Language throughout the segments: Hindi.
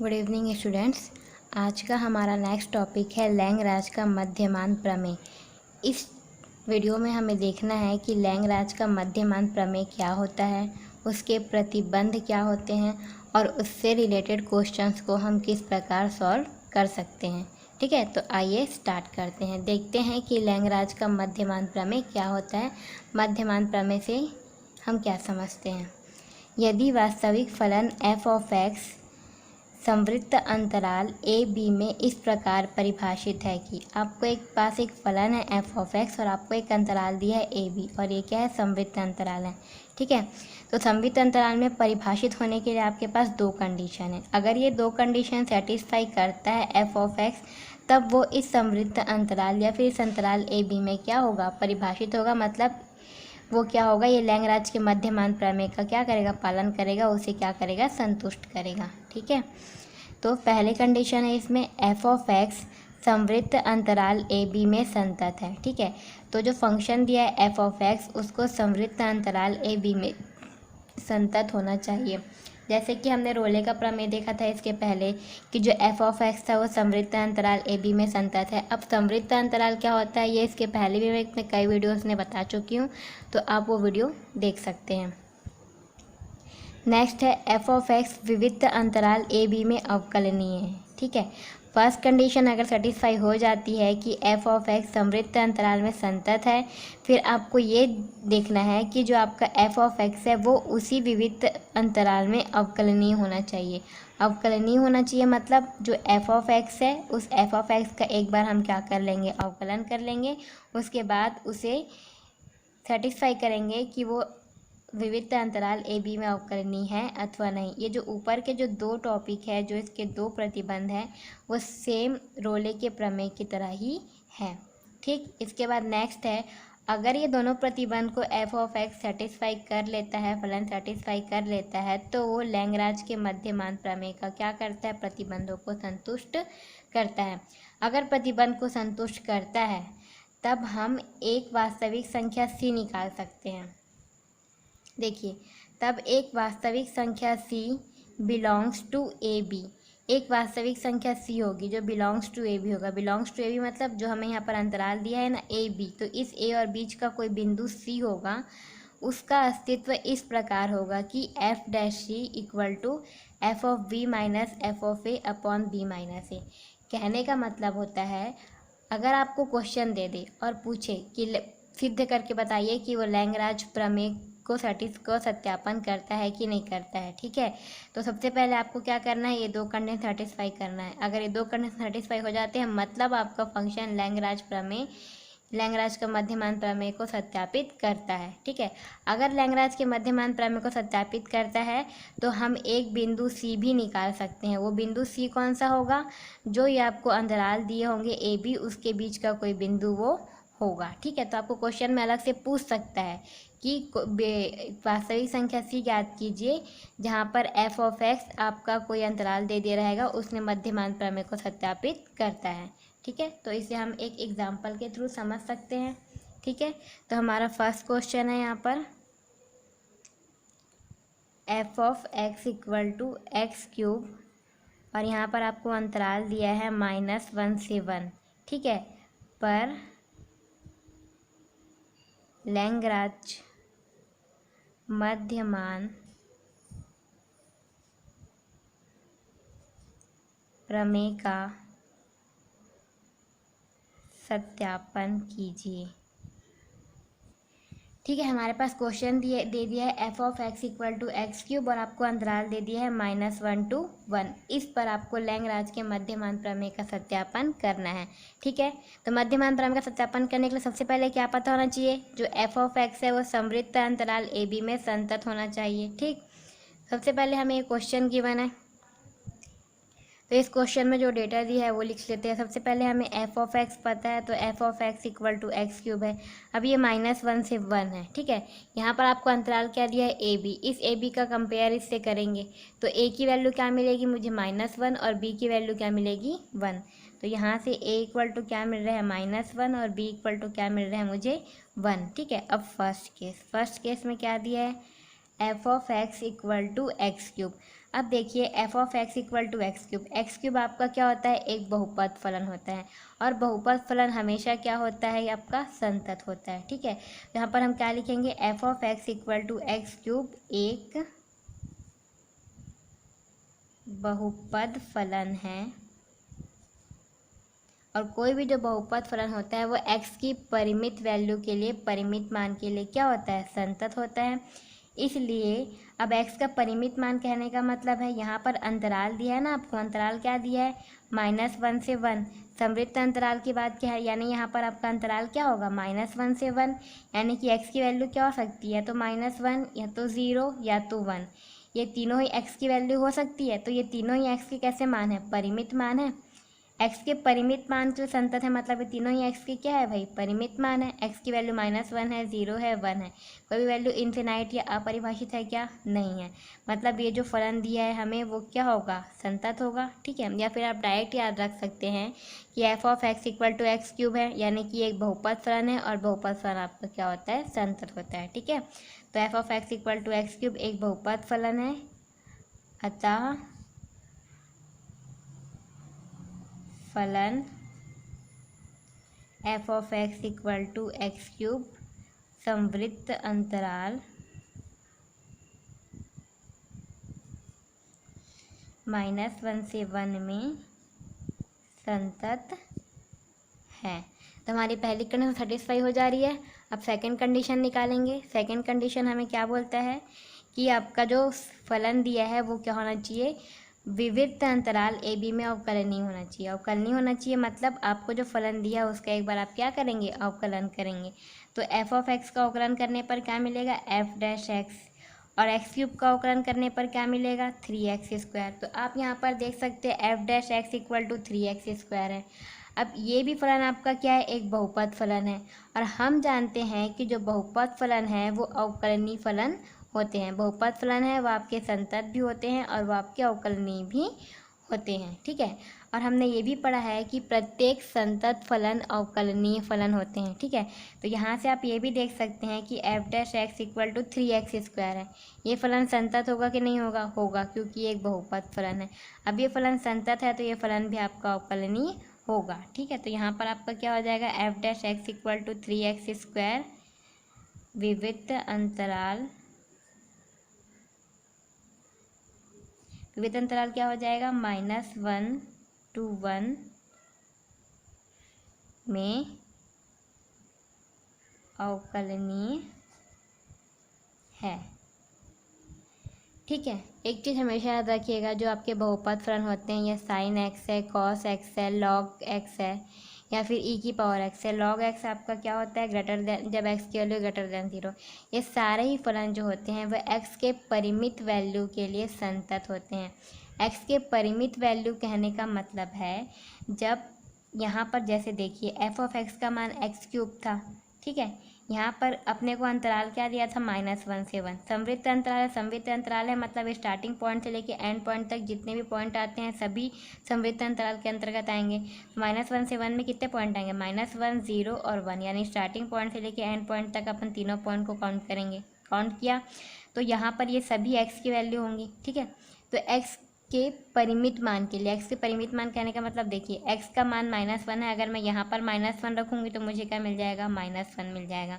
Good evening students. आज का हमारा नेक्स्ट टॉपिक है लैंगराज का मध्यमान प्रमेय। इस वीडियो में हमें देखना है कि लैंगराज का मध्यमान प्रमेय क्या होता है, उसके प्रतिबंध क्या होते हैं और उससे रिलेटेड क्वेश्चंस को हम किस प्रकार सॉल्व कर सकते हैं। ठीक है, तो आइए स्टार्ट करते हैं। देखते हैं कि लैंगराज का मध्यमान प्रमेय क्या होता है। मध्यमान प्रमेय से हम क्या समझते हैं। यदि वास्तविक फलन f ऑफ x संवृत्त अंतराल ए बी में इस प्रकार परिभाषित है कि आपको पास एक फलन है f ऑफ x और आपको एक अंतराल दिया है ए बी और ये क्या है, संवृत्त अंतराल है। ठीक है, तो संवृत्त अंतराल में परिभाषित होने के लिए आपके पास दो कंडीशन है। अगर ये दो कंडीशन सेटिस्फाई करता है f ऑफ x, तब वो इस संवृत्त अंतराल या फिर इस अंतराल ए बी में क्या होगा, परिभाषित होगा। मतलब वो क्या होगा, ये लैंगराज के मध्यमान प्रमेय का क्या करेगा, पालन करेगा, उसे क्या करेगा, संतुष्ट करेगा। ठीक है, तो पहले कंडीशन है इसमें f ऑफ x संवृत्त अंतराल ए बी में संतत है। ठीक है, तो जो फंक्शन दिया है f ऑफ x उसको संवृत्त अंतराल ए बी में संतत होना चाहिए। जैसे कि हमने रोले का प्रमेय देखा था इसके पहले कि जो f ऑफ x था वो संवृत्त अंतराल ए बी में संतत है। अब संवृत्त अंतराल क्या होता है, ये इसके पहले भी मैं कई वीडियोस में बता चुकी हूँ, तो आप वो वीडियो देख सकते हैं। नेक्स्ट है f ऑफ x विविक्त अंतराल ए बी में अवकलनीय है। ठीक है, फर्स्ट कंडीशन अगर सेटिस्फाई हो जाती है कि f ऑफ x संवृत्त अंतराल में संतत है, फिर आपको ये देखना है कि जो आपका f ऑफ x है वो उसी विविक्त अंतराल में अवकलनीय होना चाहिए। अवकलनीय होना चाहिए मतलब जो f ऑफ x है उस f ऑफ x का एक बार हम क्या कर लेंगे, अवकलन कर लेंगे। उसके बाद उसे सेटिस्फाई करेंगे कि वो विविक्त अंतराल ए बी में अवकलनीय है अथवा नहीं। ये जो ऊपर के जो दो टॉपिक है, जो इसके दो प्रतिबंध हैं, वो सेम रोले के प्रमेय की तरह ही है। ठीक, इसके बाद नेक्स्ट है, अगर ये दोनों प्रतिबंध को f ऑफ x सेटिस्फाई कर लेता है, फलन सेटिस्फाई कर लेता है, तो वो लैंगराज के मध्यमान प्रमेय का क्या करता है, प्रतिबंधों को संतुष्ट करता है। अगर प्रतिबंध को संतुष्ट करता है तब हम एक वास्तविक संख्या c निकाल सकते हैं। देखिए, तब एक वास्तविक संख्या c belongs to a b, एक वास्तविक संख्या c होगी जो बिलोंग्स टू ए बी होगा। बिलोंग्स टू ए बी मतलब जो हमें यहाँ पर अंतराल दिया है ना ए बी, तो इस ए और बीच का कोई बिंदु c होगा, उसका अस्तित्व इस प्रकार होगा कि f dash c equal to F of b minus F of A upon B minus A. कहने का मतलब होता है, अगर आपको क्वेश्चन दे दे और पूछे कि सिद्ध करके बताइए कि वो लैंगराज प्रमेय को सत्यापन करता है कि नहीं करता है। ठीक है, तो सबसे पहले आपको क्या करना है, ये दो कंडीशन सेटिस्फाई करना है। अगर ये दो कंडीशन सेटिस्फाई हो जाते हैं मतलब आपका फंक्शन लैंगराज का मध्यमान प्रमेय को सत्यापित करता है। ठीक है, अगर लैंगराज के मध्यमान प्रमेय को सत्यापित करता है तो हम एक बिंदु सी भी निकाल सकते हैं। वो बिंदु सी कौन सा होगा, जो ये आपको अंतराल दिए होंगे ए बी, उसके बीच का कोई बिंदु वो होगा। ठीक है, तो आपको क्वेश्चन में अलग से पूछ सकता है कि वास्तविक संख्या c ज्ञात कीजिए जहाँ पर f ऑफ x आपका कोई अंतराल दे रहेगा, उसने मध्यमान प्रमेय को सत्यापित करता है। ठीक है, तो इसे हम एक एग्जाम्पल के थ्रू समझ सकते हैं। ठीक है, तो हमारा फर्स्ट क्वेश्चन है यहाँ पर f of x equal to x cube और यहाँ पर आपको अंतराल दिया है -1 से 1। ठीक है, पर लैंगराज मध्यमान प्रमेय का सत्यापन कीजिए। ठीक है, हमारे पास क्वेश्चन दे दिया है f of x equal to x cube और आपको अंतराल दे दिया है -1 to 1। इस पर आपको लैंगराज के मध्यमान प्रमेय का सत्यापन करना है। ठीक है, तो मध्यमान प्रमेय का सत्यापन करने के लिए सबसे पहले क्या पता होना चाहिए, जो f ऑफ x है वो संवृत्त अंतराल ए बी में संतत होना चाहिए। ठीक, सबसे पहले हमें एक क्वेश्चन गिवन है, तो इस क्वेश्चन में जो डेटा दिया है वो लिख लेते हैं। सबसे पहले हमें f ऑफ x पता है, तो f of x equal to x cube है। अब ये -1 से 1 है। ठीक है, यहाँ पर आपको अंतराल क्या दिया है, a b। इस a b का कंपेयर इससे करेंगे तो a की वैल्यू क्या मिलेगी मुझे, -1, और b की वैल्यू क्या मिलेगी, 1। तो यहाँ से a इक्वल टू क्या मिल रहा है, -1, और b इक्वल टू क्या मिल रहा है मुझे, 1। ठीक है, अब फर्स्ट केस में क्या दिया है, f of x equal to x cube. अब देखिए f of x equal to x cube आपका क्या होता है, एक बहुपद फलन होता है, और बहुपद फलन हमेशा क्या होता है, आपका संतत होता है। ठीक है, यहाँ पर हम क्या लिखेंगे, f of x equal to x cube एक बहुपद फलन है, और कोई भी जो बहुपद फलन होता है वो x की परिमित वैल्यू के लिए, परिमित मान के लिए क्या होता है, संतत होता है। इसलिए अब x का परिमित मान कहने का मतलब है, यहाँ पर अंतराल दिया है ना आपको, अंतराल क्या दिया है, -1 से 1। समवृत्त अंतराल की बात क्या है, यानी यहाँ पर आपका अंतराल क्या होगा, -1 से 1, यानी कि x की वैल्यू क्या हो सकती है, तो -1 या तो 0 या तो 1, ये तीनों ही x की वैल्यू हो सकती है। तो ये तीनों ही x के कैसे मान है, परिमित मान है। x के परिमित मान जो संतत है, मतलब ये तीनों ही x के क्या है भाई, परिमित मान है। x की वैल्यू -1 है, 0 है, 1 है, कोई भी वैल्यू इन्फिनाइट या अपरिभाषित है क्या, नहीं है। मतलब ये जो फलन दिया है हमें वो क्या होगा, संतत होगा। ठीक है, या फिर आप डायरेक्ट याद रख सकते हैं कि f of x equal to x cube है, यानी कि एक बहुपद फलन है, और बहुपद फलन आपका क्या होता है, संतत होता है। ठीक है, तो F of x equal to x cube एक बहुपद फलन है, अतः फलन F of x equal to x cube समवृत्त अंतराल -1 से 1 में संतत है। तो हमारी पहली कंडीशन सेटिस्फाई हो जा रही है। अब सेकंड कंडीशन निकालेंगे। सेकंड कंडीशन हमें क्या बोलता है कि आपका जो फलन दिया है वो क्या होना चाहिए, विविध अंतराल ए बी में अवकलनीय होना चाहिए। अवकलनीय होना चाहिए मतलब आपको जो फलन दिया है उसका एक बार आप क्या करेंगे, अवकलन करेंगे। तो एफ ऑफ एक्स का अवकलन करने पर क्या मिलेगा, एफ डैश एक्स, और एक्स क्यूब का अवकलन करने पर क्या मिलेगा, 3x²। तो आप यहाँ पर देख सकते हैं f dash x equal to 3x² है। अब ये भी फलन आपका क्या है, एक बहुपद फलन है, और हम जानते हैं कि जो बहुपद फलन है वो अवकलनीय फलन होते हैं। बहुपद फलन है वो आपके संतत भी होते हैं और वो आपके अवकलनीय भी होते हैं। ठीक है, और हमने ये भी पढ़ा है कि प्रत्येक संतत फलन अवकलनीय फलन होते हैं। ठीक है, तो यहाँ से आप ये भी देख सकते हैं कि f dash x equal to 3x² है। ये फलन संतत होगा कि नहीं होगा, होगा, क्योंकि ये एक बहुपद फलन है। अब ये फलन संतत है तो ये फलन भी आपका अवकलनीय होगा। ठीक है, तो यहाँ पर आपका क्या हो जाएगा, f dash x equal to 3x² विविध अंतराल, विविध अंतराल क्या हो जाएगा, -1 to 1 में अवकलनीय है। ठीक है, एक चीज़ हमेशा याद रखिएगा, जो आपके बहुपद फलन होते हैं, या साइन एक्स है, कॉस एक्स है, लॉग एक्स है, या फिर ई की पावर एक्स है। लॉग एक्स आपका क्या होता है, ग्रेटर देन, जब एक्स की वैल्यू ग्रेटर देन 0। ये सारे ही फलन जो होते हैं वह एक्स के परिमित वैल्यू के लिए संतत होते हैं। एक्स के परिमित वैल्यू कहने का मतलब है, जब यहाँ पर जैसे देखिए एफ ऑफ एक्स का मान x³ था। ठीक है, यहाँ पर अपने को अंतराल क्या दिया था, -1 से 1। समवृत्त अंतराल है, समवृत्त अंतराल है मतलब स्टार्टिंग पॉइंट से लेके एंड पॉइंट तक जितने भी पॉइंट आते हैं सभी समवृत्त अंतराल के अंतर्गत आएंगे। -1 से 1 में कितने पॉइंट आएंगे, -1, 0 और 1, यानी स्टार्टिंग पॉइंट से लेके एंड पॉइंट तक अपन तीनों पॉइंट को काउंट करेंगे। काउंट किया तो यहाँ पर ये सभी एक्स की वैल्यू होंगी। ठीक है, तो एक्स के परिमित मान के लिए, एक्स के परिमित मान कहने का मतलब देखिए एक्स का मान -1 है, अगर मैं यहाँ पर -1 रखूँगी तो मुझे क्या मिल जाएगा, -1 मिल जाएगा।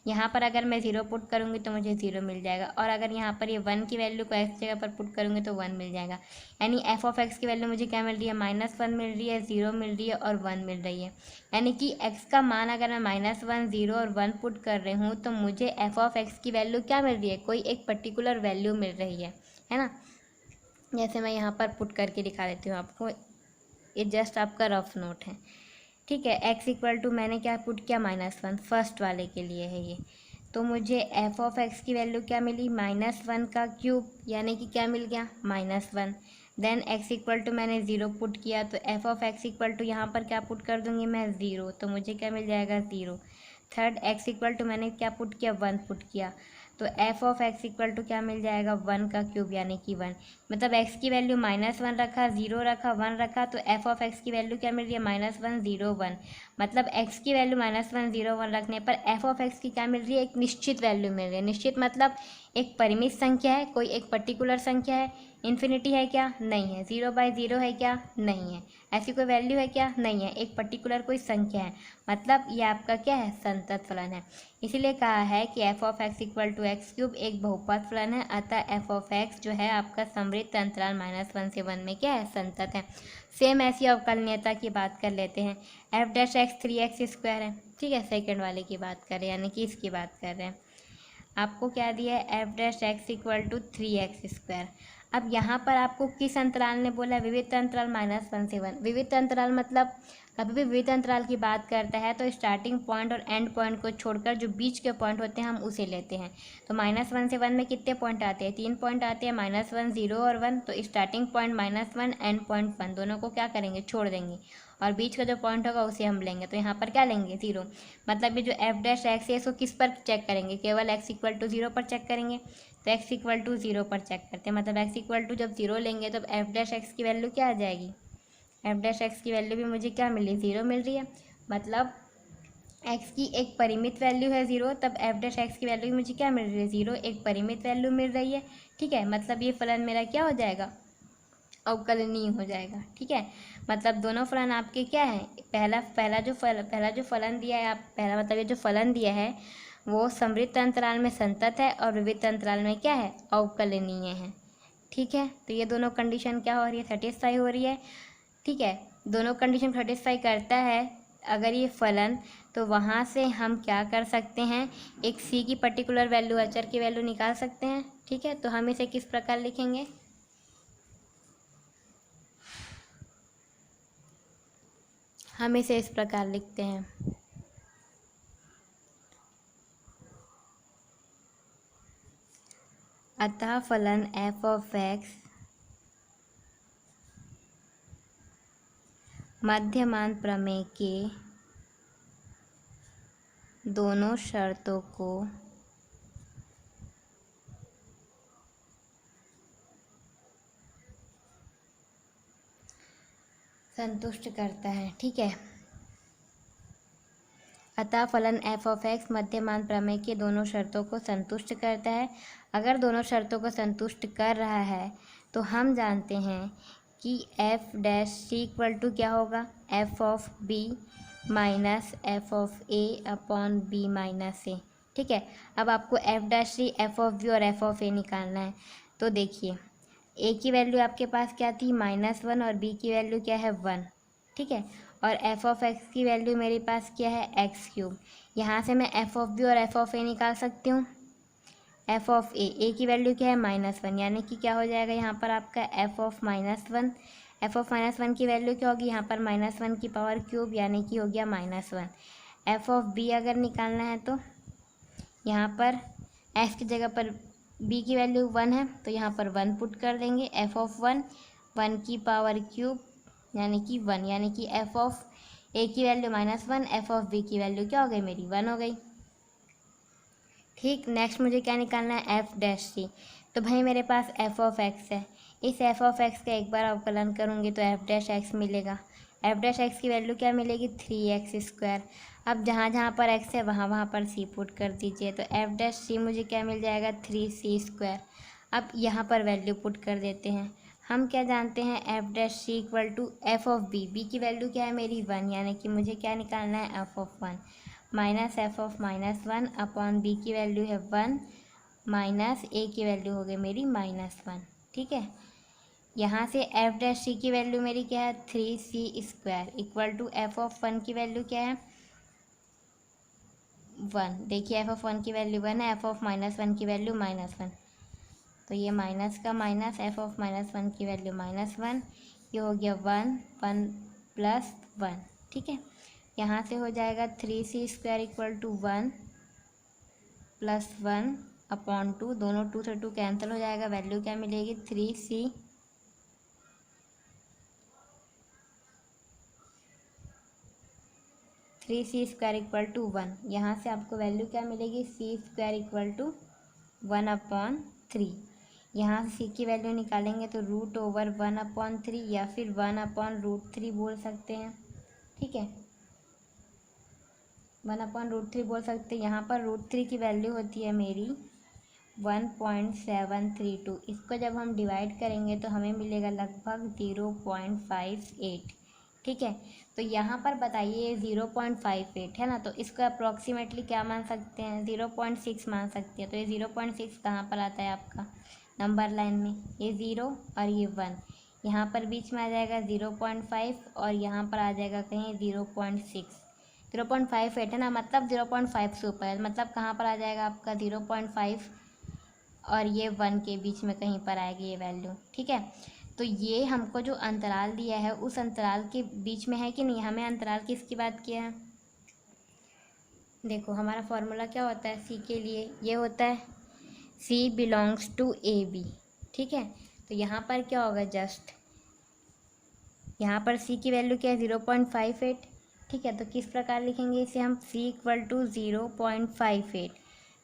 यहाँ पर अगर मैं 0 पुट करूँगी तो मुझे 0 मिल जाएगा, और अगर यहाँ पर ये 1 की वैल्यू को एक्स जगह पर पुट करूँगी तो 1 मिल जाएगा। यानी एफ ऑफ एक्स की वैल्यू मुझे क्या मिल रही है, -1 मिल रही है, 0 मिल रही है और 1 मिल रही है। यानी कि एक्स का मान अगर मैं -1, 0 और 1 पुट कर रही हूँ तो मुझे एफ ऑफ एक्स की वैल्यू क्या मिल रही है, कोई एक पर्टिकुलर वैल्यू मिल रही है ना। जैसे मैं यहाँ पर पुट करके दिखा देती हूँ आपको, ये जस्ट आपका रफ नोट है। ठीक है, x इक्वल टू मैंने क्या पुट किया, -1, फर्स्ट वाले के लिए है ये। तो मुझे एफ ऑफ एक्स की वैल्यू क्या मिली, -1 का क्यूब, यानी कि क्या मिल गया, -1। देन x इक्वल टू मैंने 0 पुट किया, तो F of x equal to यहाँ पर क्या पुट कर दूँगी मैं, 0, तो मुझे क्या मिल जाएगा, 0। थर्ड x इक्वल टू मैंने क्या पुट किया, 1 पुट किया, तो F of x equal to क्या मिल जाएगा, 1 का क्यूब यानी कि 1। मतलब x की वैल्यू -1 रखा, 0 रखा, 1 रखा, तो एफ ऑफ एक्स की वैल्यू क्या मिल रही है, -1, 0, 1। मतलब x की वैल्यू -1, 0, 1 रखने पर एफ ऑफ एक्स की क्या मिल रही है, एक निश्चित वैल्यू मिल रही है। निश्चित मतलब एक परिमित संख्या है, कोई एक पर्टिकुलर संख्या है, इन्फिनिटी है क्या? नहीं है। 0/0 है क्या? नहीं है। ऐसी कोई वैल्यू है क्या? नहीं है। एक पर्टिकुलर कोई संख्या है, मतलब ये आपका क्या है? संतत फलन है। इसीलिए कहा है कि f(x = x³ एक बहुपद फलन है, अतः f(x) जो है आपका समवृत्त अंतराल -1 से 1 में क्या है? संतत है। सेम ऐसी अवकलनीयता की बात कर लेते हैं। f' 3x² है, ठीक है, सेकेंड वाले की बात कर रहे हैं, यानी कि इसकी बात कर रहे हैं। आपको क्या दिया है? f' = 3x²। अब यहाँ पर आपको किस अंतराल ने बोला? विविध अंतराल -1 से 1। विविध अंतराल मतलब कभी भी विविध अंतराल की बात करता है तो स्टार्टिंग पॉइंट और एंड पॉइंट को छोड़कर जो बीच के पॉइंट होते हैं हम उसे लेते हैं। तो -1 से 1 में कितने पॉइंट आते हैं? 3 पॉइंट आते हैं, -1, 0 और 1। तो स्टार्टिंग पॉइंट -1, एंड पॉइंट 1, दोनों को क्या करेंगे? छोड़ देंगे, और बीच का जो पॉइंट होगा उसे हम लेंगे। तो यहाँ पर क्या लेंगे? 0। मतलब ये जो f' है इसको किस पर चेक करेंगे? केवल x = 0 पर चेक करेंगे। तो x = 0 पर चेक करते हैं, मतलब x = जब 0 लेंगे तब f' की वैल्यू क्या आ जाएगी? f' की वैल्यू भी मुझे क्या मिली? 0 मिल रही है। मतलब x की एक परिमित वैल्यू है 0, तब f' की वैल्यू भी मुझे क्या मिल रही है? 0, एक परिमित वैल्यू मिल रही है, ठीक है। मतलब ये फलन मेरा क्या हो जाएगा? अवकलनीय हो जाएगा, ठीक है। मतलब दोनों फलन आपके क्या है? पहला जो फलन दिया है, आप पहला मतलब ये जो फलन दिया है वो समवृत्त अंतराल में संतत है और विविध अंतराल में क्या है? अवकलनीय है, ठीक है। तो ये दोनों कंडीशन क्या हो रही है? सेटिस्फाई हो रही है, ठीक है। दोनों कंडीशन सेटिस्फाई करता है अगर ये फलन, तो वहाँ से हम क्या कर सकते हैं? एक c की पर्टिकुलर वैल्यू, अचर की वैल्यू निकाल सकते हैं, ठीक है। तो हम इसे किस प्रकार लिखेंगे? हम इसे इस प्रकार लिखते हैं। अतः फलन f(x) मध्यमान प्रमेय के दोनों शर्तों को संतुष्ट करता है, ठीक है। अतः फलन f(x) मध्यमान प्रमेय के दोनों शर्तों को संतुष्ट करता है। अगर दोनों शर्तों को संतुष्ट कर रहा है तो हम जानते हैं कि f' = क्या होगा? f(b) - f(a)/b - a, ठीक है। अब आपको f', f(b) और f(a) निकालना है। तो देखिए, a की वैल्यू आपके पास क्या थी? -1, और b की वैल्यू क्या है? 1, ठीक है। और f(x) की वैल्यू मेरे पास क्या है? x³। यहाँ से मैं f(b) और f(a) निकाल सकती हूँ। f(a) की वैल्यू क्या है? -1, यानी कि क्या हो जाएगा यहाँ पर आपका f(-1)। f(-1) की वैल्यू क्या होगी? यहाँ पर -1 की पावर क्यूब, यानी कि हो गया -1। f(b) अगर निकालना है तो यहाँ पर s की जगह पर b की वैल्यू 1 है, तो यहाँ पर 1 पुट कर देंगे। f(1) 1 की पावर क्यूब, यानी कि 1, यानी कि f(a) की वैल्यू -1, f(b) की वैल्यू क्या हो गई मेरी? 1 हो गई, ठीक। नेक्स्ट मुझे क्या निकालना है? f'। तो भाई मेरे पास f(x) है, इस f(x) का एक बार अवकलन करूँगी तो f' मिलेगा। f' की वैल्यू क्या मिलेगी? 3x²। अब जहाँ जहाँ पर x है वहाँ वहाँ पर c पुट कर दीजिए, तो f' मुझे क्या मिल जाएगा? 3c²। अब यहाँ पर वैल्यू पुट कर देते हैं। हम क्या जानते हैं? f' = f(b). b की वैल्यू क्या है मेरी? 1, यानी कि मुझे क्या निकालना है? f(1) - f(-1)/b की वैल्यू है 1, माइनस a की वैल्यू हो गई मेरी -1, ठीक है। यहाँ से f' की वैल्यू मेरी क्या है? 3c² = f(1) की वैल्यू क्या है? 1। देखिए f(1) की वैल्यू 1 है, f(-1) की वैल्यू -1, तो ये माइनस का माइनस, f(-1) की वैल्यू -1, ये हो गया 1, 1 + 1, ठीक है। यहाँ से हो जाएगा 3c² = 1 + 1/2, दोनों 2 से 2 कैंसिल हो जाएगा, वैल्यू क्या मिलेगी? 3c² = 1। यहाँ से आपको वैल्यू क्या मिलेगी? c² = 1/3। यहाँ से c की वैल्यू निकालेंगे तो √1/3 या फिर 1/√3 बोल सकते हैं, ठीक है। 1/√3 बोल सकते हैं। यहाँ पर √3 की वैल्यू होती है मेरी 1.732। इसको जब हम डिवाइड करेंगे तो हमें मिलेगा लगभग 0.58। ठीक है, तो यहाँ पर बताइए ये 0.58 है ना, तो इसको अप्रॉक्सीमेटली क्या मान सकते हैं, 0.6 मान सकते हैं। तो ये 0.6 कहाँ पर आता है आपका नंबर लाइन में, ये 0 और ये 1, यहाँ पर बीच में आ जाएगा 0.5 और यहाँ पर आ जाएगा कहीं 0.6। 0.58 है ना, मतलब 0.5 से ऊपर है, मतलब कहाँ पर आ जाएगा आपका 0.5 और ये 1 के बीच में कहीं पर आएगी ये वैल्यू। ठीक है, तो ये हमको जो अंतराल दिया है उस अंतराल के बीच में है कि नहीं, हमें अंतराल किसकी बात किया है। देखो हमारा फॉर्मूला क्या होता है सी के लिए, ये होता है सी बिलोंग्स टू ए बी। ठीक है, तो यहाँ पर क्या होगा, जस्ट यहाँ पर सी की वैल्यू क्या है 0.58। ठीक है, तो किस प्रकार लिखेंगे इसे हम, सी इक्वल टू 0.58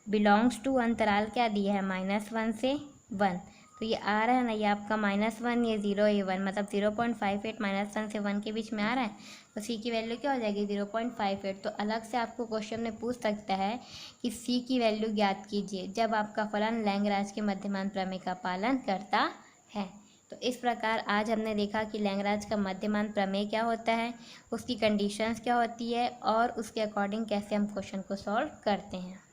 बिलोंग्स टू अंतराल क्या दिया है -1 से 1, तो ये आ रहा है ना, ये आपका -1, ये 0, ये 1, मतलब 0.58 -1 से 1 के बीच में आ रहा है, तो सी की वैल्यू क्या हो जाएगी 0.58। तो अलग से आपको क्वेश्चन में पूछ सकता है कि सी की वैल्यू ज्ञात कीजिए जब आपका फलन लैंग्राज के मध्यमान प्रमेय का पालन करता है। तो इस प्रकार आज हमने देखा कि लैंग्राज का मध्यमान प्रमेय क्या होता है, उसकी कंडीशंस क्या होती है और उसके अकॉर्डिंग कैसे हम क्वेश्चन को सॉल्व करते हैं।